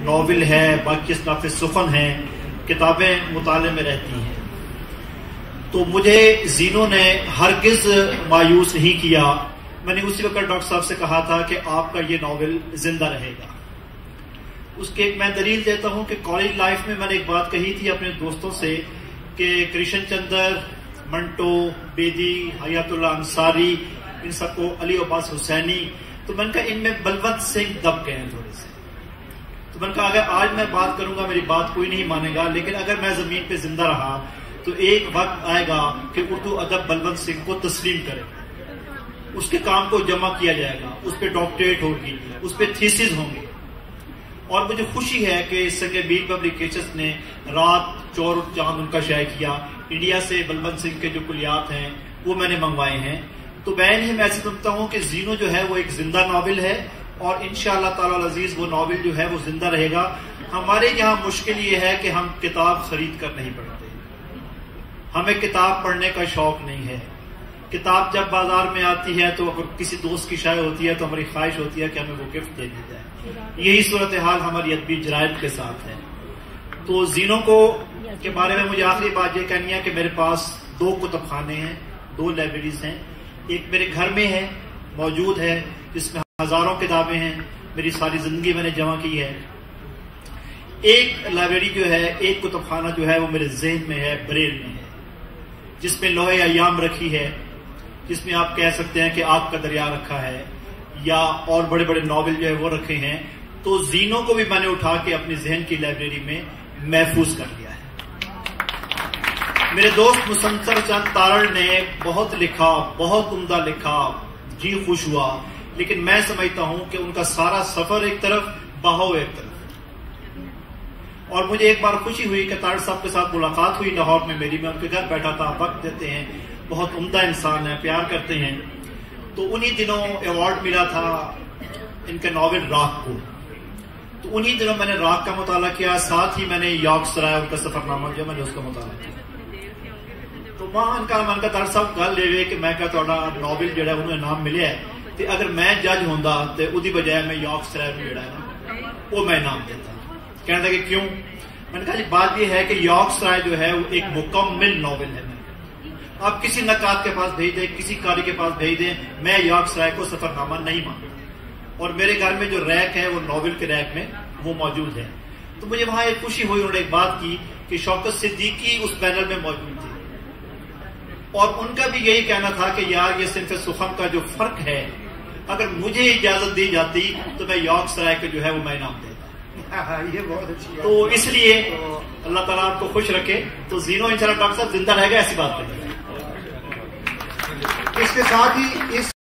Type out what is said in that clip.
Novel ہے، باقی اصناف سخن ہیں، کتابیں مطالعے میں رہتی ہیں. تو مجھے زینو نے ہرگز مایوس نہیں کیا. میں نے اسی وقت ڈاکٹر صاحب سے کہا تھا کہ آپ کا یہ ناول زندہ رہے گا. اس کی ایک میں دلیل دیتا ہوں کہ کالج لائف میں نے ایک بات کہی تھی اپنے دوستوں سے کہ کرشن چندر، منٹو، بیدی، حیات اللہ انصاری، ان سب کو، علی عباس حسینی، تو میں نے کہا ان میں بلونت سنگھ دب گئے ہیں تھوڑے سے. تو میں نے کہا اگر آج میں بات کروں گا میری بات کوئی نہیں مانے گا، لیکن اگر میں زمین پہ زندہ رہا تو ایک وقت آئے گا کہ اردو ادب بلونت سنگھ کو تسلیم کرے گا، اس کے کام کو جمع کیا جائے گا، اس پہ ڈاکٹریٹ ہوگی، اس پہ تھیسز ہوں گے. اور مجھے خوشی ہے کہ سنگ بیر پبلیکیشنز نے رات چور چاند ان کا شائع کیا. انڈیا سے بلونت سنگھ کے جو کلیات ہیں وہ میں نے منگوائے ہیں. تو میں ایسے سمجھتا ہوں کہ زینو جو ہے وہ ایک زندہ ناول ہے، اور انشاءاللہ تعالی العزیز وہ ناول جو ہے وہ زندہ رہے گا. ہمارے یہاں مشکل یہ ہے کہ ہم کتاب خرید کر نہیں پڑھتے، ہمیں کتاب پڑھنے کا شوق نہیں ہے. کتاب جب بازار میں آتی ہے تو اگر کسی دوست کی شائع ہوتی ہے تو ہماری خواہش ہوتی ہے کہ ہمیں وہ گفٹ دے دی جائے. یہی صورتحال ہماری ادبی جرائد کے ساتھ ہے. تو زینو کے بارے میں مجھے آخری بات یہ کہنی ہے کہ میرے پاس 2 کتب خانے ہیں، 2 لائبریریز ہیں. ایک میرے گھر میں ہے، موجود ہے، جس میں ہزاروں کتابیں ہیں، میری ساری زندگی میں نے جمع کی ہے. ایک لائبریری جو ہے، ایک کتب خانہ جو ہے وہ میرے ذہن میں ہے، بریل میں ہے، جس میں لوح ایام رکھی ہے، جس میں آپ کہہ سکتے ہیں کہ آگ کا دریا رکھا ہے، یا اور بڑے بڑے ناول جو ہے وہ رکھے ہیں. تو زینو کو بھی میں نے اٹھا کے اپنی ذہن کی لائبریری میں محفوظ کر لیا ہے. میرے دوست مسنصر چند تارڑ نے بہت لکھا، بہت عمدہ لکھا، جی خوش ہوا، لیکن میں سمجھتا ہوں کہ ان کا سارا سفر ایک طرف، بہاؤ ایک طرف. اور مجھے ایک بار خوشی ہوئی کہ تارڑ صاحب کے ساتھ ملاقات ہوئی لاہور میں میری. میں ان کے گھر بیٹھا تھا، وقت دیتے ہیں، بہت عمدہ انسان ہے، پیار کرتے ہیں. تو انہی دنوں ایوارڈ ملا تھا ان کے ناول راک کو. تو انہی دنوں میں نے راک کا مطالعہ کیا، ساتھ ہی میں نے یارک سرائے ان کا سفر نامہ جو میں نے اس کا مطالعہ کیا. تو وہاں ان کا تارڑ صاحب گل لے ہوئے کہ میں کہا تھوڑا ناول جڑا انہوں انعام ملیا ہے، تو اگر میں جج ہوندا تو ادی بجائے میں یارک سرائے کو جڑا ہے نا وہ میں انعام دیتا. کہنے لگے کیوں؟ میں نے کہا جی بات یہ ہے کہ یارک سرائے جو ہے وہ ایک مکمل ناول ہے. آپ کسی نقاد کے پاس بھیج دیں، کسی قاری کے پاس بھیج دیں، میں یارک سرائے کو سفر نامہ نہیں مانتا. اور میرے گھر میں جو ریک ہے وہ ناول کے ریک میں وہ موجود ہے. تو مجھے وہاں ایک خوشی ہوئی، انہوں نے ایک بات کی کہ شوکت صدیقی اس پینل میں موجود تھے، اور ان کا بھی یہی کہنا تھا کہ یار یہ صنف سخن کا جو فرق ہے، اگر مجھے اجازت دی جاتی تو میں یارک سرائے کے جو ہے وہ میں انعام دیتا. یہ بہت اچھی بات. تو اس لیے اللہ تعالیٰ آپ کو خوش رکھے. تو زینو انشاءاللہ ڈاکٹر صاحب زندہ رہے گا، ایسی بات نہیں ہے. اس کے ساتھ ہی اس